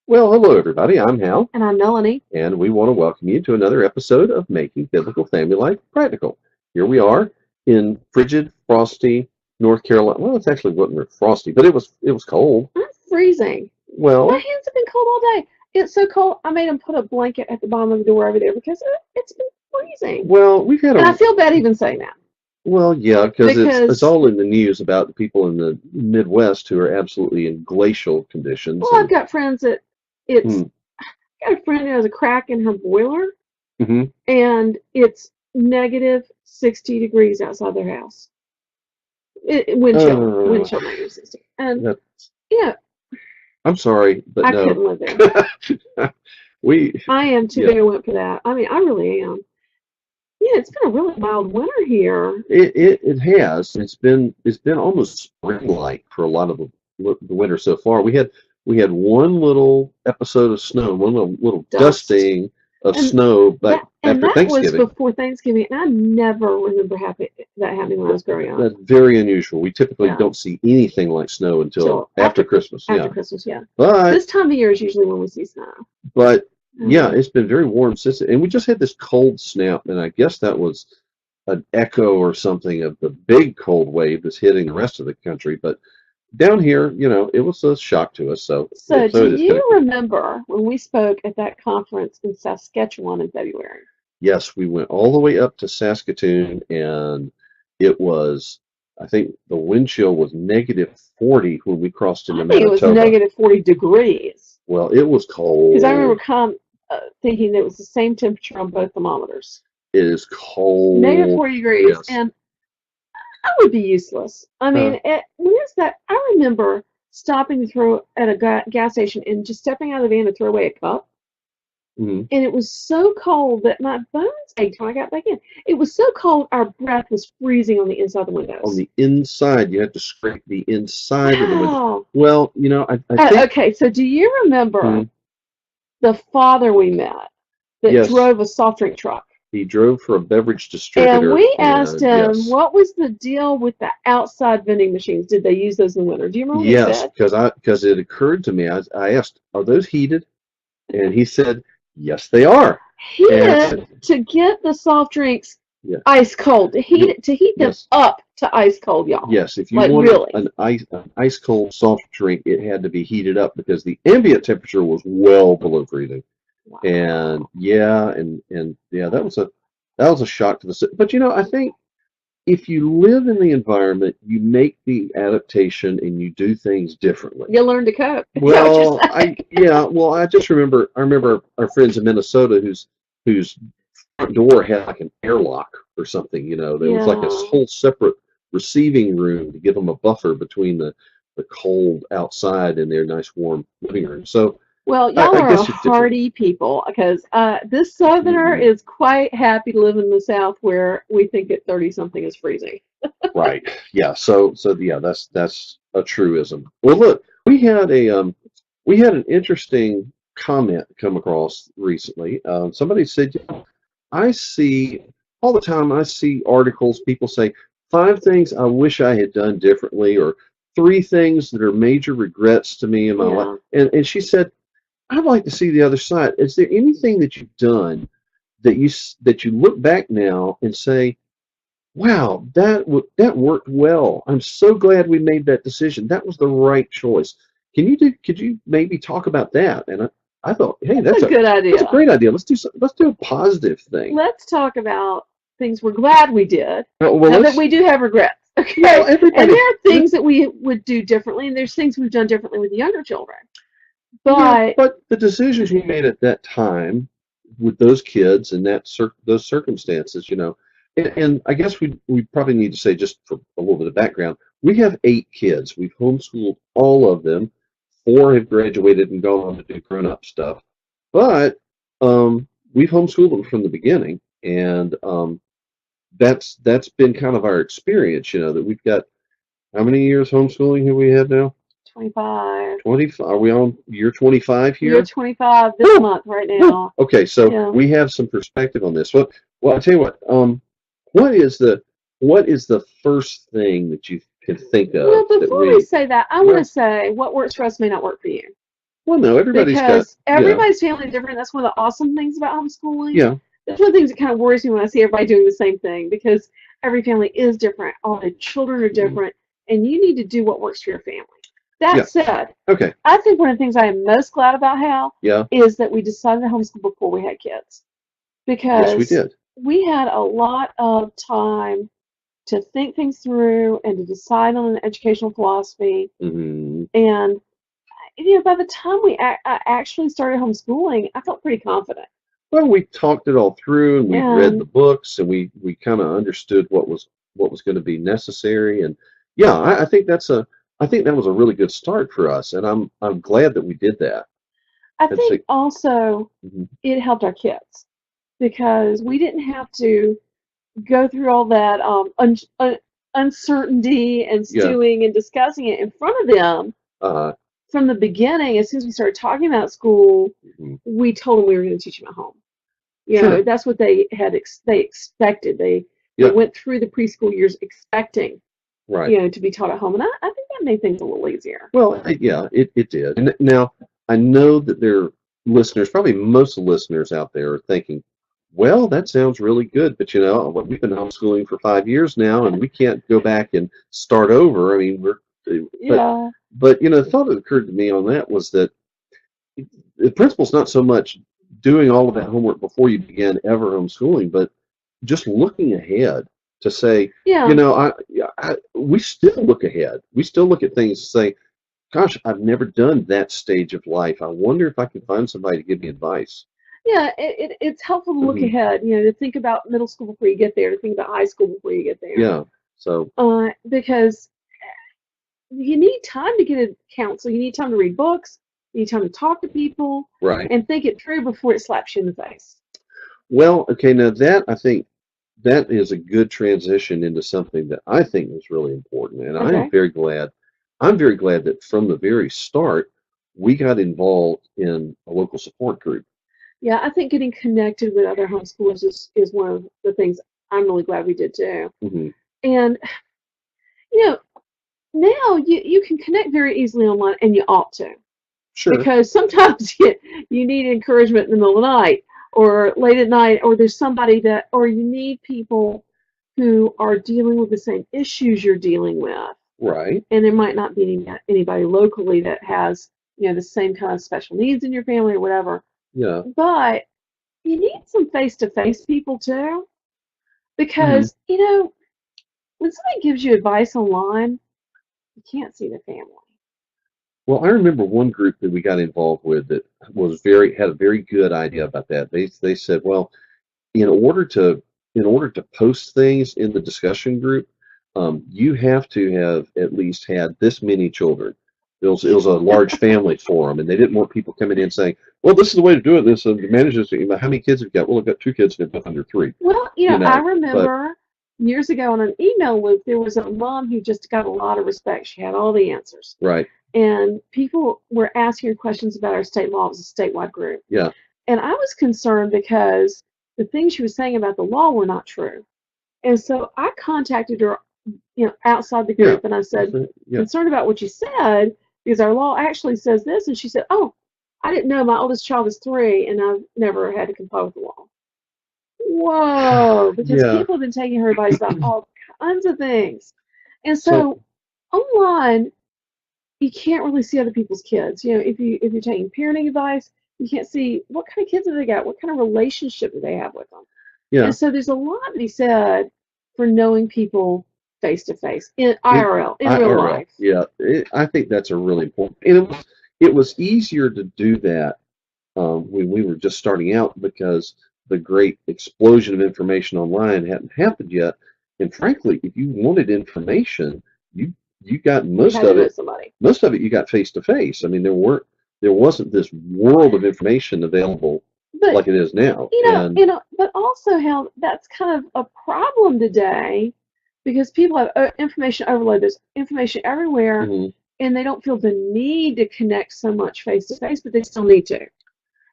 Well, hello everybody. I'm Hal, And I'm Melanie. and we want to welcome you to another episode of Making Biblical Family Life Practical. Here we are in frigid, frosty North Carolina. Well, it actually wasn't really frosty, but it was cold. I'm freezing. My Well, hands have been cold all day. It's so cold, I made him put a blanket at the bottom of the door over there because it's been freezing. well, we've had And I a feel bad even saying that yeah, because it's because, all in the news about the people in the Midwest who are absolutely in glacial conditions, well, I've and got friends that hmm, it's, I got a friend who has a crack in her boiler hmm and it's negative 60 degrees outside their house. Wind uh, chill negative 60. And, that, yeah, I'm sorry, but I no. couldn't live there. we I am too yeah. big a wimp for that. I mean, I really am. Yeah, it's been a really mild winter here. It has. It's been almost spring-like for a lot of the winter so far. We had one little episode of snow, one little Dust. dusting of And snow back after that was Thanksgiving. before Thanksgiving, and I never remember that happening when I was growing up. That's very unusual. We typically Yeah, don't see anything like snow until till after Christmas. after Yeah, Christmas. Yeah, but this time of year is usually when we see snow. but yeah, Uh, it's been very warm since, and we just had this cold snap, and I guess that was an echo or something of the big cold wave that's hitting the rest of the country. But down here, it was a shock to us. So yeah, so, so do it is kind of you cool. remember when we spoke at that conference in Saskatchewan in February? Yes, we went all the way up to Saskatoon, and it was, I think the wind chill was -40 when we crossed into I think it was Manitoba. negative 40 degrees Well, it was because I remember cold. thinking that it was the same temperature on both thermometers. It is Negative cold. 40 degrees, Yes. and I would be useless. I Uh, mean, when is that? I remember stopping to throw at a gas station and just stepping out of the van to throw away a cup. mhm. And it was so cold that my bones ached when I got back in. It was so cold, our breath was freezing on the inside of the On windows. the inside, you have to scrape the inside of the window. Wow. Well, I think, Okay, so do you remember mhm, the father we met that yes. drove a soft drink truck? He drove for a beverage And distributor, we asked and him yes, what was the deal with the outside vending machines. Did they use those in the winter? Do you remember what he yes, said? because it occurred to me. I asked, "Are those heated?" And he said, "Yes, they are." And I Heated said, to get the soft drinks "Yeah, ice cold. To heat them yes, up to ice cold, y'all. yes. If you Like wanted really. an ice cold soft drink, it had to be heated up because the ambient temperature was well below freezing." And Wow. yeah, and yeah, that was a shock to the system. But I think if you live in the environment, you make the adaptation and you do things differently. You learn to cope. Is that what you're Well, saying? I remember our friends in Minnesota whose front door had like an airlock or something. There was like a Yeah. whole separate receiving room to give them a buffer between the cold outside and their nice warm living room. So Well, I, y'all I are a guess it's different. hardy people because this southerner Mhm. is quite happy to live in the South where we think at 30 something is freezing. Right. Yeah. So yeah, that's a truism. Well, look, we had an interesting comment come across recently. Somebody said, I see all the time. I see articles. People say 5 things I wish I had done differently, or 3 things that are major regrets to me in my life. Yeah. And she said, I'd like to see the other side. Is there anything that you've done that you look back now and say, wow, that worked well. I'm so glad we made that decision. That was the right choice. Could you maybe talk about that? And I thought, hey, That's that's a a good that's a idea. great idea. Let's do a positive thing. Let's talk about things we're glad we did. Well, Now that let's we do have regrets. well, Okay. And everybody, there are things that we would do differently, and there's things we've done differently with younger children. yeah, But but the decisions we made at that time with those kids and those circumstances, and I guess we probably need to say, just for a little bit of background, we have 8 kids. We've homeschooled all of them. 4 have graduated and gone on to do grown-up stuff. But we've homeschooled them from the beginning, and that's been kind of our experience. That we've got, how many years homeschooling have we had now? 25. 25. Are we on year 25 You're here? 25 this Woo! month right Woo! now. Okay, so Yeah. we have some perspective on this. Well, I tell you what. What is the first thing that you can think Well, of that before we we? say that, I want to Well, say what works for us may not work for you. Well, no, everybody's got, because yeah, everybody's family is different. That's one of the awesome things about homeschooling. yeah, That's one of the things that kind of worries me when I see everybody doing the same thing because every family is different. All the children are mhm, different, and you need to do what works for your family. That yeah, said, okay, I think one of the things I am most glad about, Hal, yeah, is that we decided to homeschool before we had kids yes, we because did. we had a lot of time to think things through and to decide on an educational philosophy. Hmm. And by the time I actually started homeschooling, I felt pretty confident. Well, we talked it all through, and we'd read the And books, and we kind of understood what was going to be necessary, and yeah, I think I think that was a really good start for us, and I'm glad that we did that. I And so, think also mhm, it helped our kids because we didn't have to go through all that uncertainty and yeah, stewing and discussing it in front of them uh, from the beginning. As soon as we started talking about school, mhm, we told them we were going to teach them at home. sure, That's what they expected. They yeah, went through the preschool years expecting, right. to be taught at home, and I think that made things a little easier. Well, yeah, it did. And now I know that there are listeners, probably most listeners out there are thinking, well, that sounds really good, but we've been homeschooling for 5 years now, and we can't go back and start over. I mean, but, Yeah, the thought that occurred to me on that was that the principle's not so much doing all of that homework before you begin ever homeschooling, but just looking ahead to say, yeah, we still look ahead. We still look at things and say, gosh, I've never done that stage of life. I wonder if I can find somebody to give me advice. yeah. It's helpful to look Hmm. ahead. To think about middle school before you get there, to think about high school before you get there. Yeah. So, Because you need time to get a counsel. You need time to read books. You need time to talk to people right. and think it through before it slaps you in the face. Well, okay, now that I think that is a good transition into something that I think was really important. And Okay. I'm very glad that from the very start, we got involved in a local support group. Yeah, I think getting connected with other homeschoolers is one of the things I'm really glad we did too. Hmm. And you know, now you can connect very easily online, and you ought to, Sure. because sometimes you need encouragement in the middle of the night or late at night, or there's somebody or you need people who are dealing with the same issues you're dealing with, Right. and there might not be anybody locally that has the same kind of special needs in your family or whatever, Yeah. but you need some face-to-face people too, Hmm. because when somebody gives you advice online, you can't see the family. Well, I remember one group that we got involved with that had a very good idea about that. They said, well, in order to post things in the discussion group, you have to have at least had this many children. It was a large family forum, and they didn't want people coming in saying, "Well, this is the way to do it." This and the managers, how many kids have you got? Well, I've got two kids, and they're both under three. Well, You I know, but remember years ago on an email loop, there was a mom who just got a lot of respect. She had all the answers. right, And people were asking her questions about our state law. It was a statewide group. yeah, And I was concerned because the things she was saying about the law were not true. And so I contacted her, outside the yeah, group, and I said, yeah. concerned about what you said, because our law actually says this. And she said, oh, I didn't know. My oldest child is 3, and I've never had to comply with the law. Whoa, because Yeah. people have been taking her advice about all kinds of things. And So, so online, you can't really see other people's kids. If you're taking parenting advice, you can't see what kind of kids have they got, what kind of relationship do they have with them. And yeah, so there's a lot to be said for knowing people face to face in in IRL, in real IRL, life. yeah, I think that's a really important. And it was easier to do that when we were just starting out because the great explosion of information online hadn't happened yet. And frankly, if you wanted information, you you got You had to know somebody. most of it you got face to face. I mean, there wasn't this world of information available But like it is now. but also how that's kind of a problem today because people have information overload. There's information everywhere, Mhm, and they don't feel the need to connect so much face to face, but they still need to. Yeah,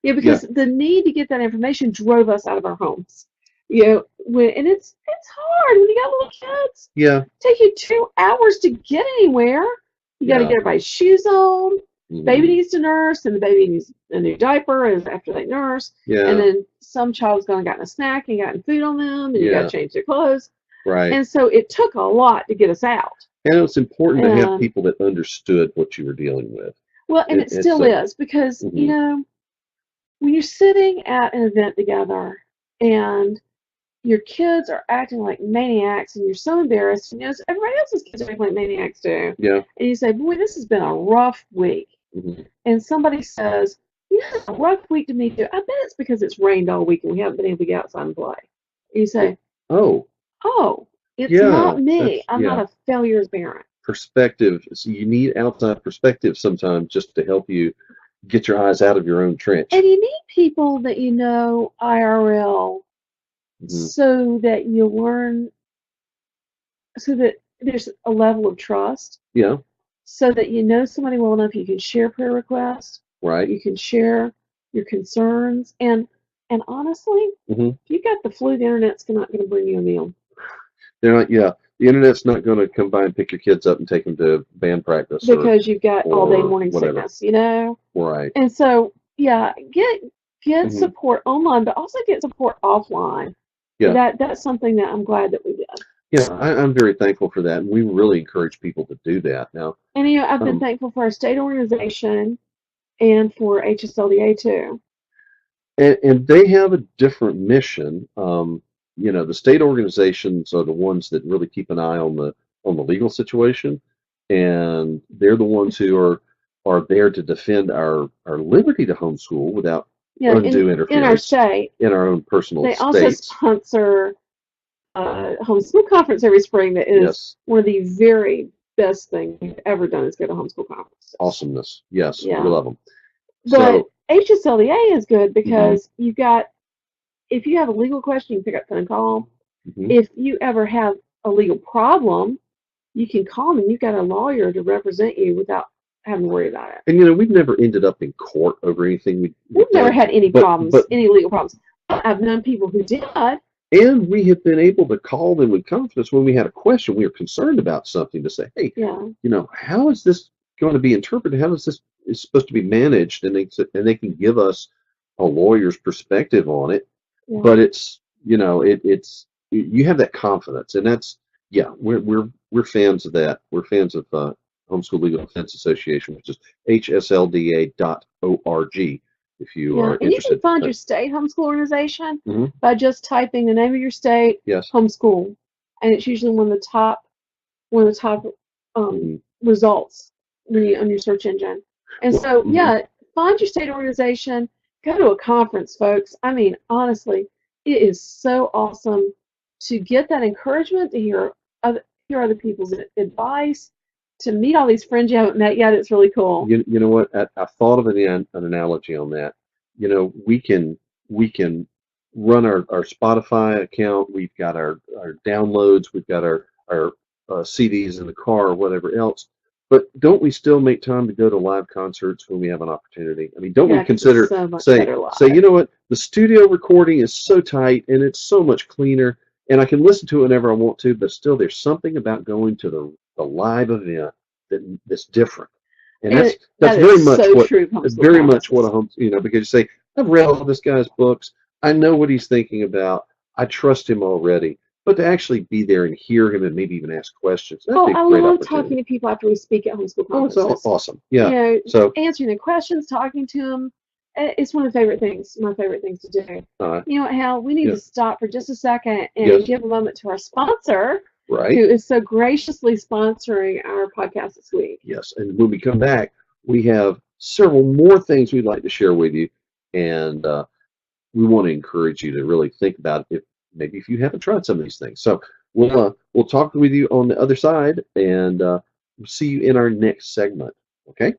yeah, because the need to get that information drove us out of our homes. And it's hard when you got little kids. yeah, Take you 2 hours to get anywhere. You got to yeah, get everybody's shoes on. Baby Hmm. needs to nurse, and the baby needs a new diaper is after they nurse, and Yeah. then some child's gone and gotten a snack and gotten food on them, and you got to Yeah. change their clothes. Right. And so it took a lot to get us out. And it's important to have And people that understood what you were dealing with. well, and it It's still like, is because, hmm, when you're sitting at an event together and your kids are acting like maniacs and you're so embarrassed, everybody else's kids are acting like maniacs too. yeah. And you say, boy, this has been a rough week. Hmm. And somebody says, a rough week to me too. I bet it's because it's rained all week and we haven't been able to get outside and play. And you say, Oh, oh, it's yeah. not me. That's, I'm not yeah. a failure as a parent. Perspective. So you need outside perspective sometimes just to help you get your eyes out of your own trench. And you need people that you know IRL Hmm. so that you learn, so that there's a level of trust, Yeah. so that you know somebody well enough you can share prayer requests, Right. you can share your concerns, and honestly, Hmm. if you got the flu, the internet's not going to bring you a meal They're not. Yeah. The internet's not going to come by and pick your kids up and take them to band practice because you've got all day or morning whatever. sickness. Right. And so, yeah, get Hmm. support online, but also get support offline. Yeah. That's something that I'm glad that we did. Yeah. I'm very thankful for that, and we really encourage people to do that. Now, And I've been thankful for our state organization and for HSLDA too. and they have a different mission. The state organizations are the ones that really keep an eye on the legal situation, and they're the ones who are there to defend our liberty to homeschool without Yeah, undue in our interference state, in our own personal they also states. sponsor a homeschool conference every spring that is Yes, one of the very best things we've ever done is go to homeschool conferences. awesomeness. Yes, we Yeah. love them. But So, HSLDA is good hmm, because you've got, if you have a legal question, you can pick up the phone and call. hmm. If you ever have a legal problem, you can call them and you've got a lawyer to represent you without having to worry about it. And we've never ended up in court over anything We've we've never done, had any but problems, but any legal problems. I've known people who did. and we have been able to call them with confidence when we had a question, we were concerned about something, to say, hey, Yeah. how is this going to be interpreted? How is this is supposed to be managed? And they can give us a lawyer's perspective on it. Yeah. But it's you have that confidence, and that's, yeah, we're fans of that. We're fans of Homeschool Legal Defense Association, which is hsLDA.org. If you Yeah, are and you can interested. find your state homeschool organization Mhm. by just typing the name of your state, Yes. homeschool, and it's usually one of the top Mhm. results on your search engine. And so, Mhm. yeah, find your state organization, go to a conference, folks. I mean, honestly, it is so awesome to get that encouragement, to hear other people's advice, to meet all these friends you haven't met yet. It's really cool. You know what? I thought of an analogy on that. We can run our Spotify account. We've got our downloads. We've got our CDs in the car or whatever else. But don't we still make time to go to live concerts when we have an opportunity? I mean, don't we Yeah, 'cause it's consider so much say better say live. you know what? The studio recording is so tight and it's so much cleaner, and I can listen to it whenever I want to. But still, there's something about going to the live event that's different. And And that's that is very much so what true of homeschool very much what a conferences. home, because you say, I've read all this guy's books, I know what he's thinking about, I trust him already. But to actually be there and hear him and maybe even ask questions, that'd Oh, be a I great love talking opportunity. to people after we speak at homeschool Oh, it's conferences. awesome. Yeah. So, Answering the questions, talking to them, it's one of my favorite things to do. uh, You know what, Hal, we need yeah, to stop for just a second and yes, give a moment to our sponsor, who right, is so graciously sponsoring our podcast this week. yes. And when we come back, we have several more things we'd like to share with you, and we want to encourage you to really think about if you haven't tried some of these things. So we'll talk with you on the other side, and we'll see you in our next segment. Okay.